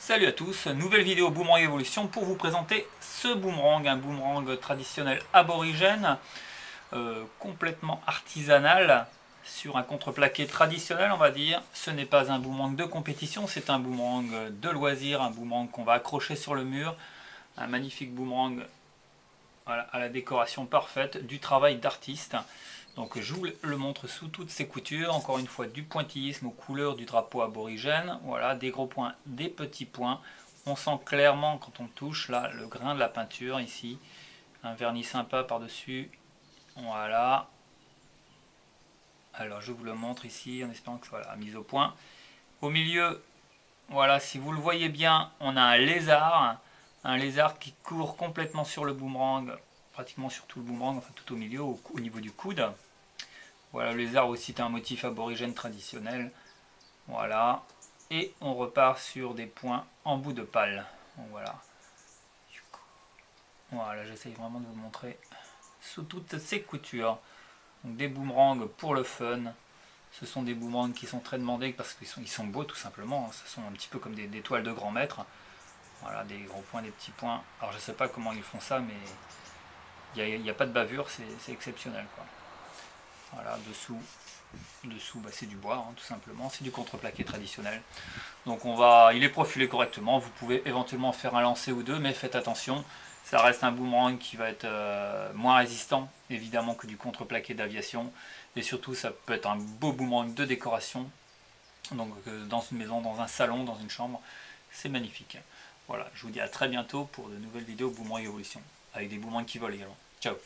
Salut à tous, nouvelle vidéo Boomerang Evolution pour vous présenter ce boomerang, un boomerang traditionnel aborigène, complètement artisanal, sur un contreplaqué traditionnel on va dire. Ce n'est pas un boomerang de compétition, c'est un boomerang de loisir, un boomerang qu'on va accrocher sur le mur, un magnifique boomerang voilà, à la décoration parfaite, du travail d'artiste. Donc je vous le montre sous toutes ses coutures, encore une fois du pointillisme aux couleurs du drapeau aborigène, voilà, des gros points, des petits points, on sent clairement quand on touche là le grain de la peinture ici, un vernis sympa par dessus, voilà, alors je vous le montre ici en espérant que voilà, mise au point. Au milieu, voilà, si vous le voyez bien, on a un lézard qui court complètement sur le boomerang, pratiquement sur tout le boomerang, enfin tout au milieu, au niveau du coude. Voilà, le lézard aussi est un motif aborigène traditionnel. Voilà. Et on repart sur des points en bout de pale. Donc voilà. Voilà, j'essaye vraiment de vous montrer sous toutes ces coutures. Donc des boomerangs pour le fun. Ce sont des boomerangs qui sont très demandés parce qu'ils sont beaux tout simplement. Ce sont un petit peu comme des toiles de grand maître. Voilà, des gros points, des petits points. Alors je sais pas comment ils font ça, mais il n'y a pas de bavure, c'est exceptionnel, quoi. Voilà, dessous bah, c'est du bois, hein, tout simplement, c'est du contreplaqué traditionnel. Donc il est profilé correctement, vous pouvez éventuellement faire un lancer ou deux, mais faites attention, ça reste un boomerang qui va être moins résistant, évidemment, que du contreplaqué d'aviation, et surtout ça peut être un beau boomerang de décoration, donc dans une maison, dans un salon, dans une chambre, c'est magnifique. Voilà, je vous dis à très bientôt pour de nouvelles vidéos Boomerang Evolution, avec des boomerangs qui volent également. Ciao.